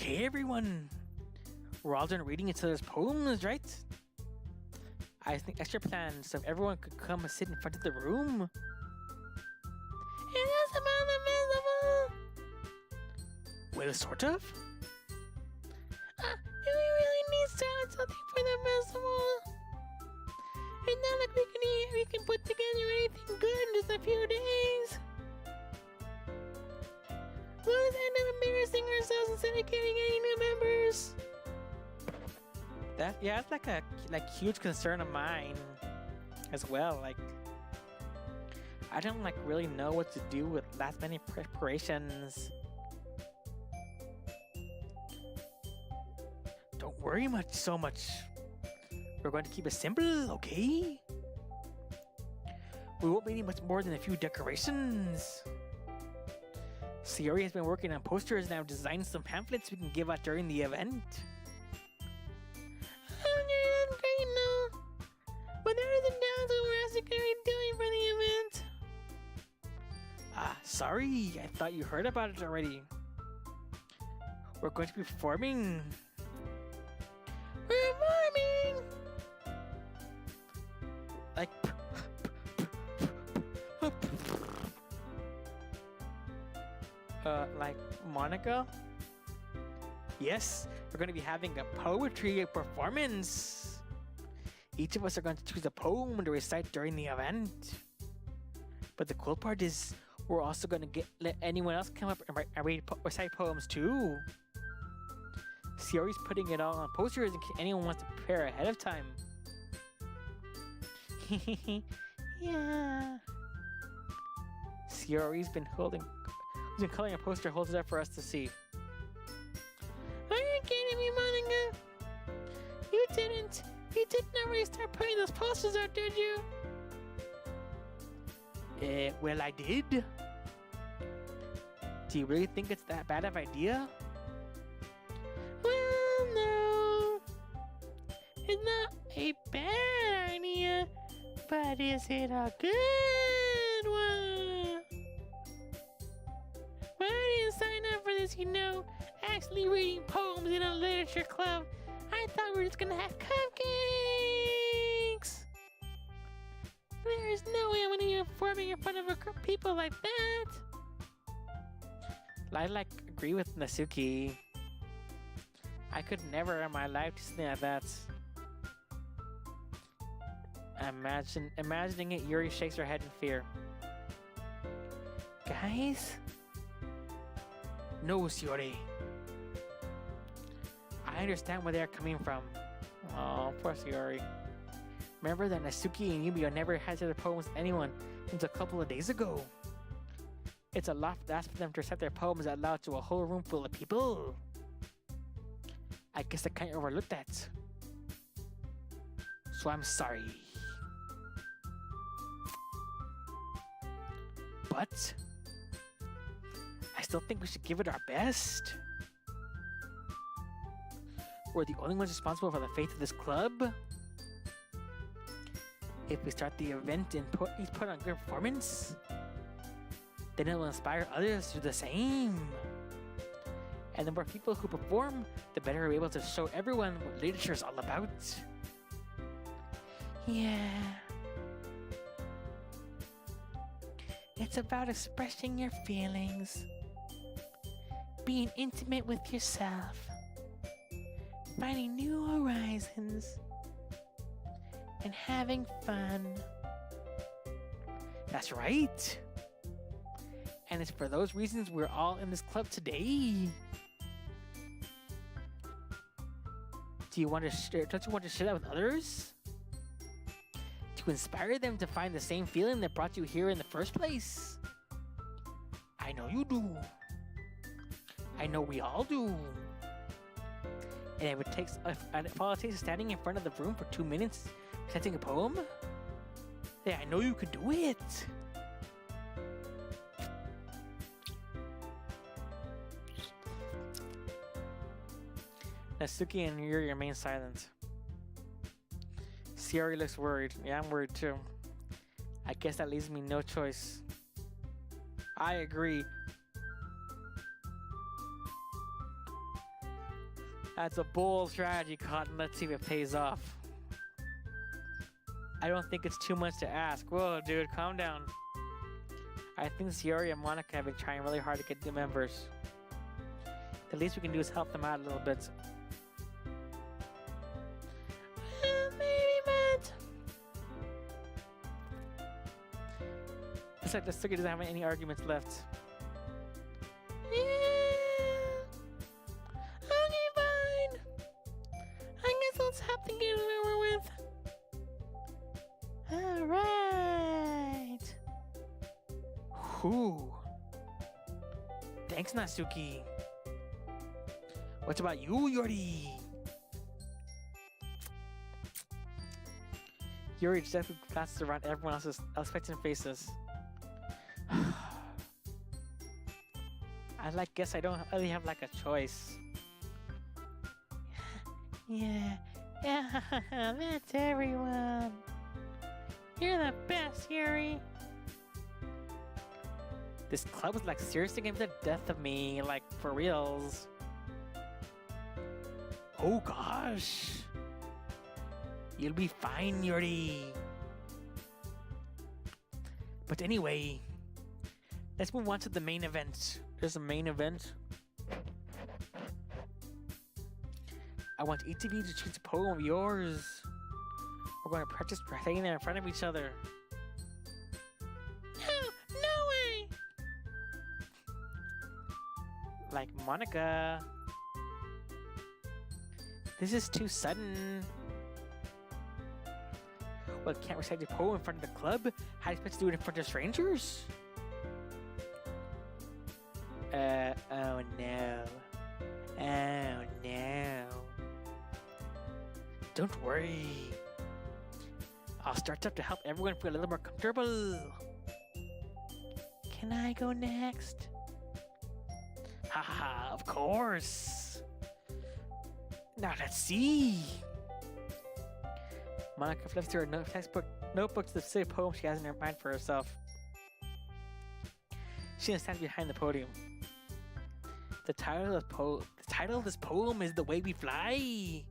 Okay, everyone. We're all done reading each other's poems, right? I think extra plans so everyone could come and sit in front of the room. And that's about the festival. Well, sort of. We really need to start something for the festival. It's not like we can put together anything good in just a few days. Let's end up embarrassing ourselves instead of getting any new members. That's like a huge concern of mine as well. Like, I don't really know what to do with last minute preparations. Don't worry so much. We're going to keep it simple, okay? We won't be needing much more than a few decorations. Tori has been working on posters and I've designed some pamphlets we can give out during the event. Okay, that's great and all. But there is a doubt what we're actually doing for the event. Sorry. I thought you heard about it already. We're going to be performing. Like... like Monica? Yes, we're going to be having a poetry performance. Each of us are going to choose a poem to recite during the event. But the cool part is, we're also going to let anyone else come up and recite poems too. Tori's putting it all on posters in case anyone wants to prepare ahead of time. Yeah. Tori's been coloring a poster, holds it up for us to see. Are you kidding me, Monica? You didn't already start putting those posters out, did you? Well, I did. Do you really think it's that bad of an idea? Well, no. It's not a bad idea, but is it a good one? Why did you sign up for this, actually reading poems in a literature club? I thought we were just gonna have cupcakes! There is no way I'm gonna be performing in front of a group of people like that! I agree with Natsuki. I could never in my life do something like that. Imagining it, Yuri shakes her head in fear. Guys? No, Tori. I understand where they're coming from. Oh, poor Tori. Remember that Natsuki and Yubio never had their poems with anyone until a couple of days ago. It's a lot to ask for them to recite their poems out loud to a whole room full of people. I guess I can't overlook that. So I'm sorry. But I still think we should give it our best. We're the only ones responsible for the fate of this club. If we start the event and put on a good performance, then it will inspire others to do the same. And the more people who perform, the better we're able to show everyone what literature is all about. Yeah. It's about expressing your feelings, being intimate with yourself, finding new horizons, and having fun. That's right. And it's for those reasons we're all in this club today. Don't you want to share that with others? To inspire them to find the same feeling that brought you here in the first place? I know you do. I know we all do. And if all it takes is standing in front of the room for 2 minutes reciting a poem? Yeah, I know you can do it. Natsuki and Yuri remain silent. Tori looks worried. Yeah, I'm worried too. I guess that leaves me no choice. I agree. That's a bold strategy, Cotton. Let's see if it pays off. I don't think it's too much to ask. Whoa, dude, calm down. I think Tori and Monica have been trying really hard to get new members. The least we can do is help them out a little bit. Maybe, but... Looks like the circuit doesn't have any arguments left. Okay, fine. I guess let's have to get it over with. Alright. Whew. Thanks, Natsuki. What about you, Yuri? Yuri just glances around everyone else's expectant faces. guess I don't really have like a choice. Yeah, that's everyone. You're the best, Yuri. This club was like seriously getting the death of me, like for reals. Oh gosh. You'll be fine, Yuri. But anyway, let's move on to the main event. There's a main event. I want each of you to choose a poem of yours. We're going to practice saying there in front of each other. No way! Like Monica. This is too sudden. Well, can't recite your poem in front of the club? How do you expect to do it in front of strangers? Oh no. Oh no. Don't worry. I'll start up to help everyone feel a little more comfortable. Can I go next? Haha, of course. Now let's see. Monica flips through her notebook to the silly poem she has in her mind for herself. She then stands behind the podium. The title of this poem is "The Way We Fly."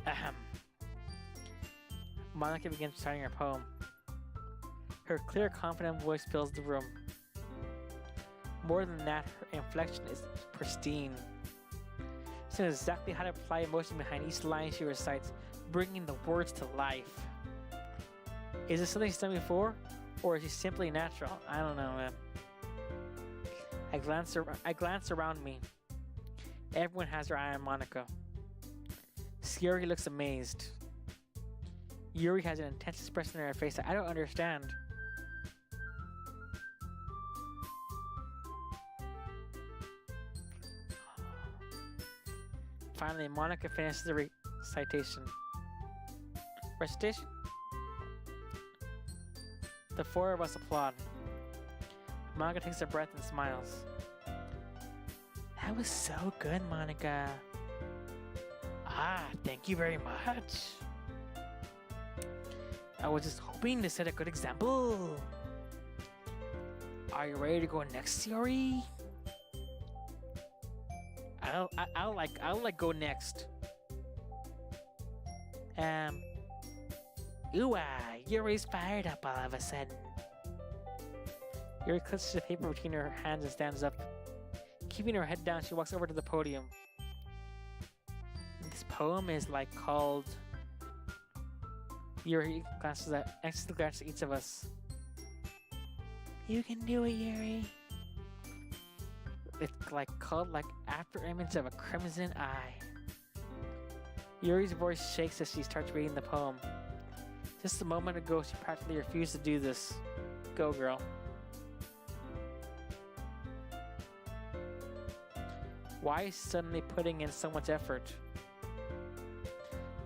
Ahem. Monica begins reciting her poem. Her clear, confident voice fills the room. More than that, her inflection is pristine. She knows exactly how to apply emotion behind each line she recites, bringing the words to life. Is this something she's done before, or is she simply natural? I don't know, man. I glance around me. Everyone has their eye on Monica. Tori looks amazed. Yuri has an intense expression in her face that I don't understand. Finally, Monica finishes the recitation. Recitation? The four of us applaud. Monica takes a breath and smiles. That was so good, Monica. Ah, thank you very much. I was just hoping to set a good example. Are you ready to go next, Tori? I'll go next. Yuri's fired up all of a sudden. Yuri clutches the paper between her hands and stands up. Keeping her head down, she walks over to the podium. This poem is called... Yuri glances at each of us. You can do it, Yuri. It's called After Image of a Crimson Eye. Yuri's voice shakes as she starts reading the poem. Just a moment ago, she practically refused to do this. Go, girl. Why is she suddenly putting in so much effort?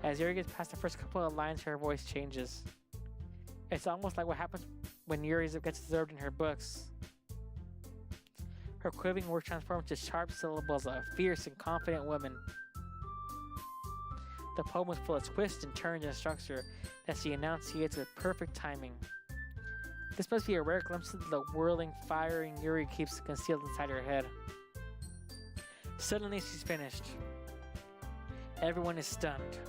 As Yuri gets past the first couple of lines, her voice changes. It's almost like what happens when Yuri gets absorbed in her books. Her quivering words transform to sharp syllables of a fierce and confident woman. The poem was full of twists and turns and structure that she enunciates with perfect timing. This must be a rare glimpse of the whirling, firing Yuri keeps concealed inside her head. Suddenly she's finished. Everyone is stunned.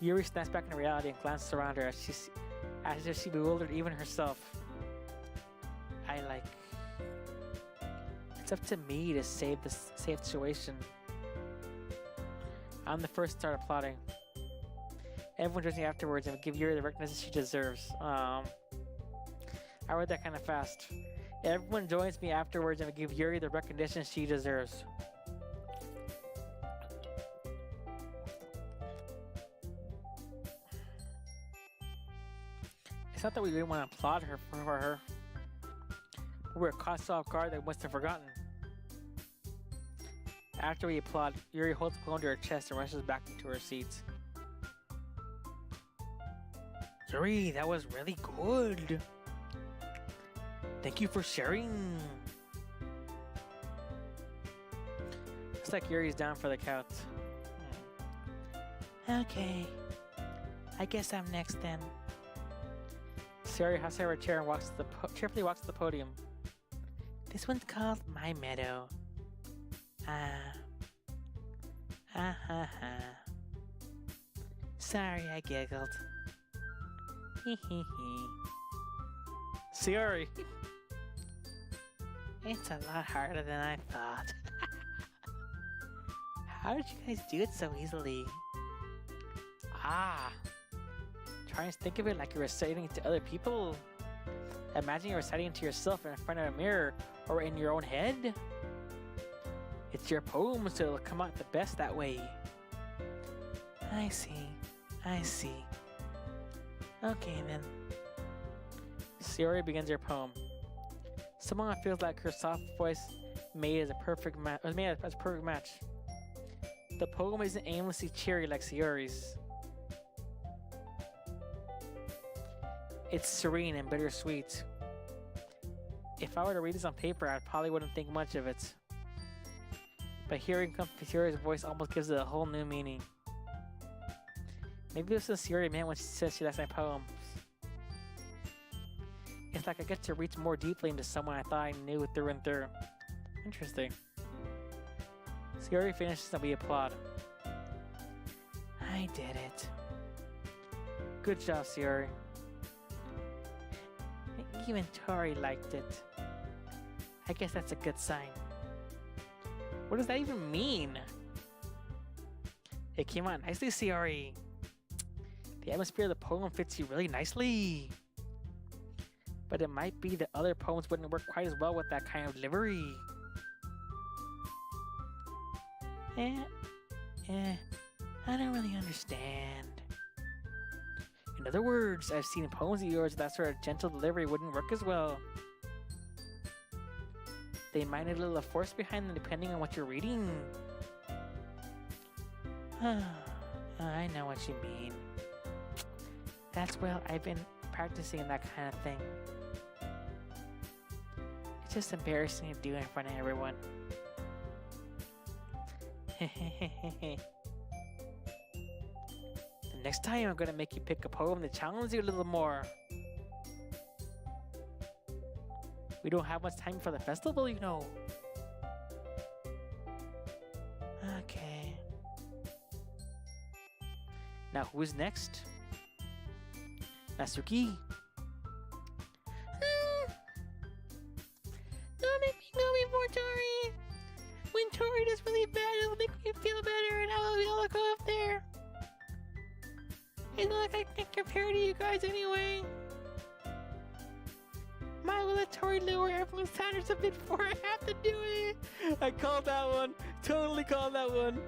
Yuri snaps back into reality and glances around her as if she bewildered even herself. It's up to me to save the situation. I'm the first to start applauding. Everyone joins me afterwards and will give Yuri the recognition she deserves. I read that kind of fast. Everyone joins me afterwards and will give Yuri the recognition she deserves. It's not that we didn't want to applaud her for her. We were caught so off guard that we must have forgotten. After we applaud, Yuri holds the poem to her chest and rushes back into her seat. Yuri, that was really good. Thank you for sharing. Looks like Yuri's down for the count. Okay. I guess I'm next then. Sayori hops out of her chair and cheerfully walks to the podium. This one's called My Meadow. Sorry, I giggled. Hee hee hee. Sayori. It's a lot harder than I thought. How did you guys do it so easily? Try and think of it like you're reciting it to other people. Imagine you're reciting it to yourself in front of a mirror or in your own head. It's your poem, so it'll come out the best that way. I see. Okay then. Sayori begins her poem. Someone feels like her soft voice was made as a perfect match. The poem isn't aimlessly cheery like Sayori's. It's serene and bittersweet. If I were to read this on paper, I probably wouldn't think much of it. But hearing Sayori's voice almost gives it a whole new meaning. Maybe this is Sayori meant when she says she likes my poems. It's like I get to reach more deeply into someone I thought I knew through and through. Interesting. Sayori finishes and we applaud. I did it. Good job, Sayori. Even Tori liked it. I guess that's a good sign. What does that even mean? It came out nicely, Sayori. The atmosphere of the poem fits you really nicely. But it might be that other poems wouldn't work quite as well with that kind of delivery. I don't really understand. In other words, I've seen poems of yours that sort of gentle delivery wouldn't work as well. They might need a little force behind them depending on what you're reading. I know what you mean. That's well, I've been practicing that kind of thing. It's just embarrassing to do in front of everyone. The next time I'm gonna make you pick a poem that challenges you a little more. We don't have much time for the festival, you know. Okay. Now who's next? Natsuki. Don't make me go before Tori. When Tori does really bad, it'll make me feel better and I'll be able to go up there. It's not like I can compare to you guys anyway. Might will let Tori lower everyone's standards a bit before I have to do it. I called that one. Totally called that one.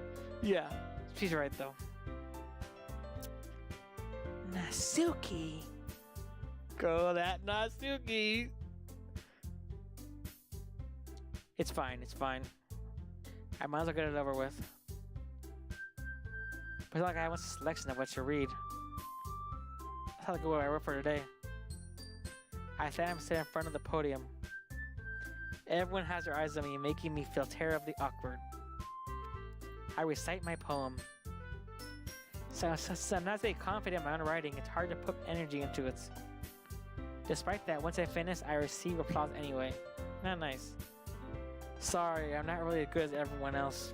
Yeah, she's right though. Natsuki. Go that Natsuki. It's fine, it's fine. I might as well get it over with. But it's not like I have a selection of what to read. That's how to go what I wrote for today. I stand in front of the podium. Everyone has their eyes on me, making me feel terribly awkward. I recite my poem. So I'm not very confident in my own writing. It's hard to put energy into it. Despite that, once I finish, I receive applause anyway. Not nice. Sorry, I'm not really as good as everyone else.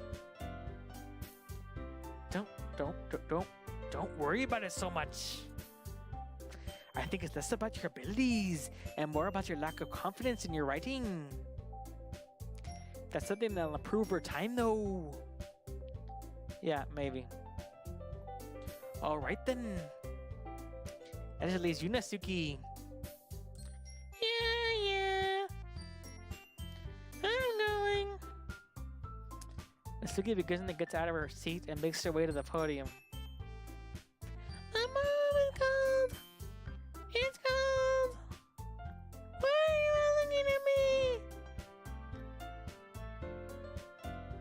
Don't worry about it so much. I think it's less about your abilities and more about your lack of confidence in your writing. That's something that'll improve over time, though. Yeah, maybe. All right then. That just leaves you, Natsuki. Yeah. I'm going. Natsuki begins to get out of her seat and makes her way to the podium. My mom is cold. It's cold. Why are you all looking at me?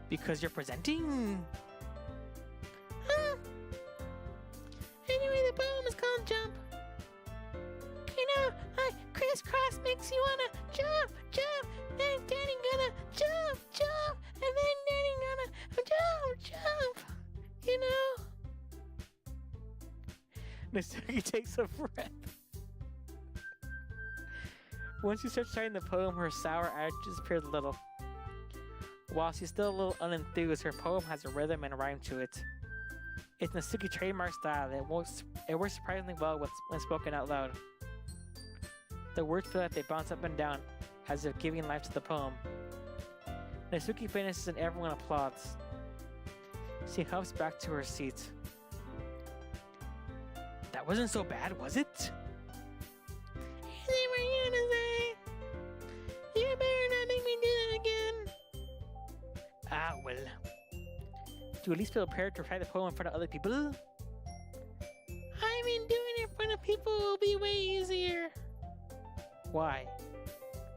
Because you're presenting. Huh? Anyway, the poem is called Jump. You know, like crisscross makes you wanna jump, then Danny gonna jump, and then Danny gonna jump, you know? Natsuki takes a breath. Once she starts trying the poem, her sour attitude disappears a little. While she's still a little unenthused, her poem has a rhythm and a rhyme to it. It's Natsuki trademark style. It works surprisingly well when spoken out loud. The words feel like they bounce up and down, as if giving life to the poem. Natsuki finishes and everyone applauds. She hops back to her seat. That wasn't so bad, was it? Easy for you to say. You better not make me do that again. Ah, well. Do you at least feel prepared to recite the poem in front of other people? I mean, doing it in front of people will be way easier. Why?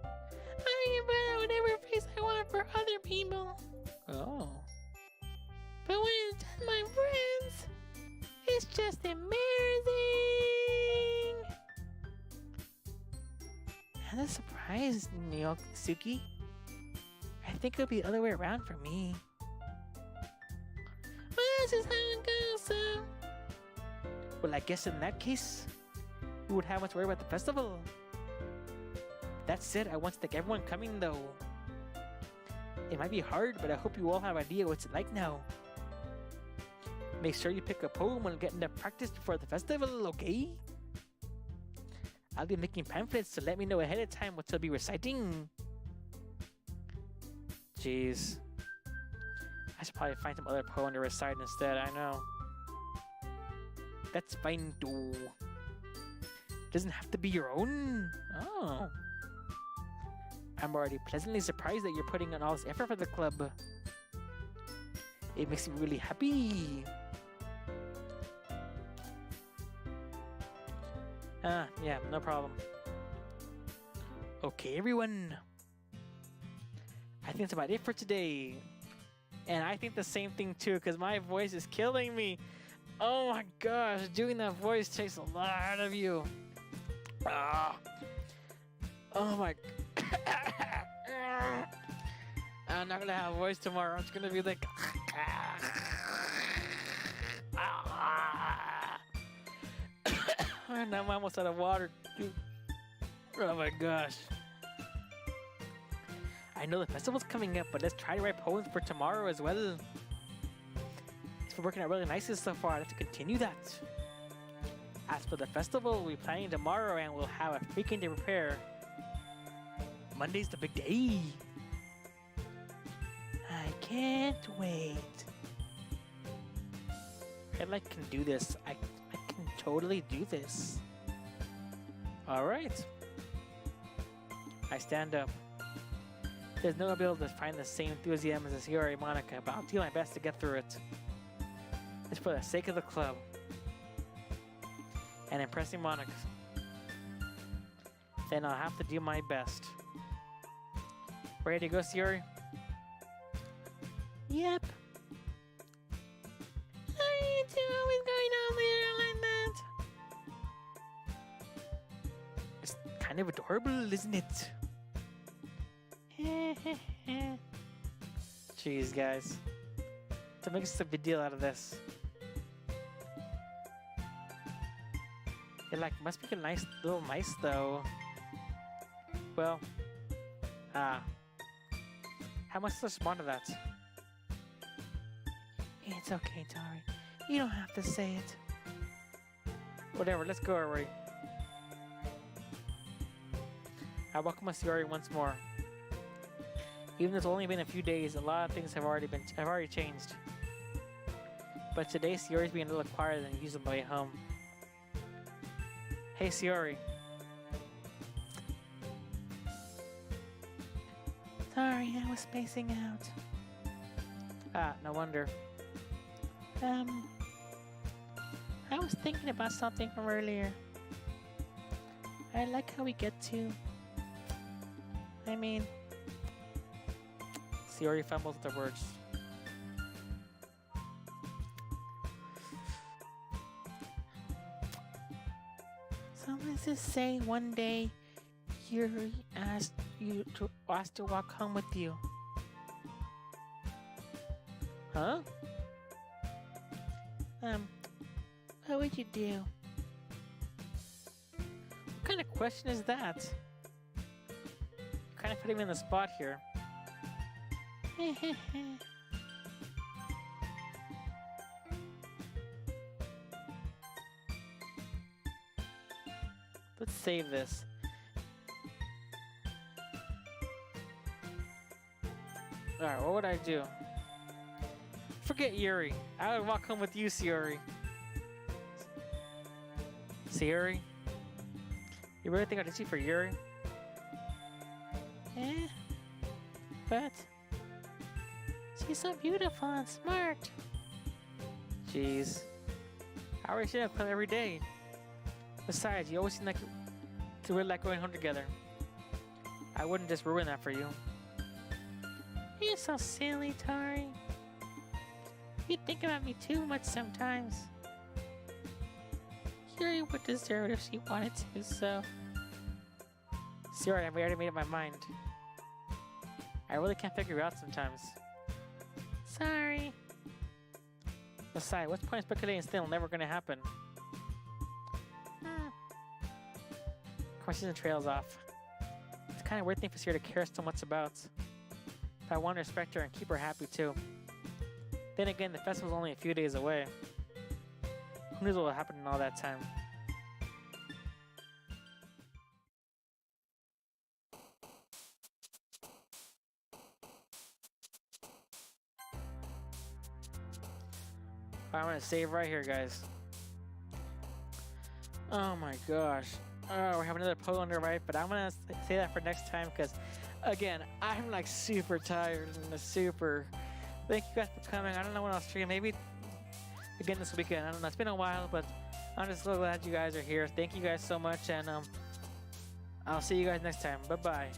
I can put out whatever face I want for other people. Oh. But when it's just my friends, it's just embarrassing. And a surprise, Natsuki. I think it'll be the other way around for me. Well, that's just how it goes, so. Well, I guess in that case, we would have much to worry about the festival. That said, I want to thank everyone coming, though. It might be hard, but I hope you all have an idea what's it like now. Make sure you pick a poem when getting to practice before the festival, okay? I'll be making pamphlets, so let me know ahead of time what you'll be reciting. Jeez. I should probably find some other poem to recite instead, I know. That's fine, too. Doesn't have to be your own. Oh. I'm already pleasantly surprised that you're putting in all this effort for the club. It makes me really happy. Yeah, no problem. Okay, everyone. I think that's about it for today. And I think the same thing too, because my voice is killing me. Oh my gosh, doing that voice takes a lot out of you. Oh my. I'm not gonna have a voice tomorrow. I'm just gonna be like. And I'm almost out of water, dude. Oh my gosh. I know the festival's coming up, but let's try to write poems for tomorrow as well. It's been working out really nicely so far. Let's continue that. As for the festival, we'll be planning tomorrow and we'll have a freaking day to prepare. Monday's the big day. I can't wait. I can do this. I can totally do this. Alright. I stand up. There's no ability to find the same enthusiasm as Tori Monica, but I'll do my best to get through it. It's for the sake of the club. And impressing Monica. Then I'll have to do my best. Ready to go, Tori? Yep. Are you two always going out there like that? It's kind of adorable, isn't it? Jeez, guys. To make such a big deal out of this. It must be a nice little mice though. Well, how much to respond to that? It's okay, Tori. You don't have to say it. Whatever, let's go already. I welcome us Tori once more. Even though it's only been a few days, a lot of things have already changed. But today, Siori's being a little quieter than usual on the way home. Hey, Siori. Sorry, I was spacing out. Ah, no wonder. I was thinking about something from earlier. I like how we get to... I mean... Siori fumbles with the words. So let's just say one day Yuri asked to walk home with you. Huh? What would you do? What kind of question is that? You're kind of putting me in the spot here. Let's save this. Alright, what would I do? Forget Yuri. I would walk home with you, Siori. Siori? You really think I'd ditch you for Yuri? But she's so beautiful and smart. Jeez. I already see that every day. Besides, you always seem like to really like going home together. I wouldn't just ruin that for you. You're so silly, Tori. You think about me too much sometimes. Yuri would deserve it if she wanted to, so... Siori, I've already made up my mind. I really can't figure you out sometimes. Sorry. Besides, what's the point of speculating still never gonna happen? Questions and trails off. It's kind of weird thing for Siori to care so much about. But I want to respect her and keep her happy too. Then again, the festival's only a few days away. Who knows what will happen in all that time? I'm gonna save right here, guys. Oh my gosh. Oh, we have another poll on the right, but I'm gonna say that for next time because, again, I'm like super tired and super. Thank you guys for coming. I don't know when I'll stream. Maybe again this weekend. I don't know. It's been a while, but I'm just so glad you guys are here. Thank you guys so much, and I'll see you guys next time. Bye bye.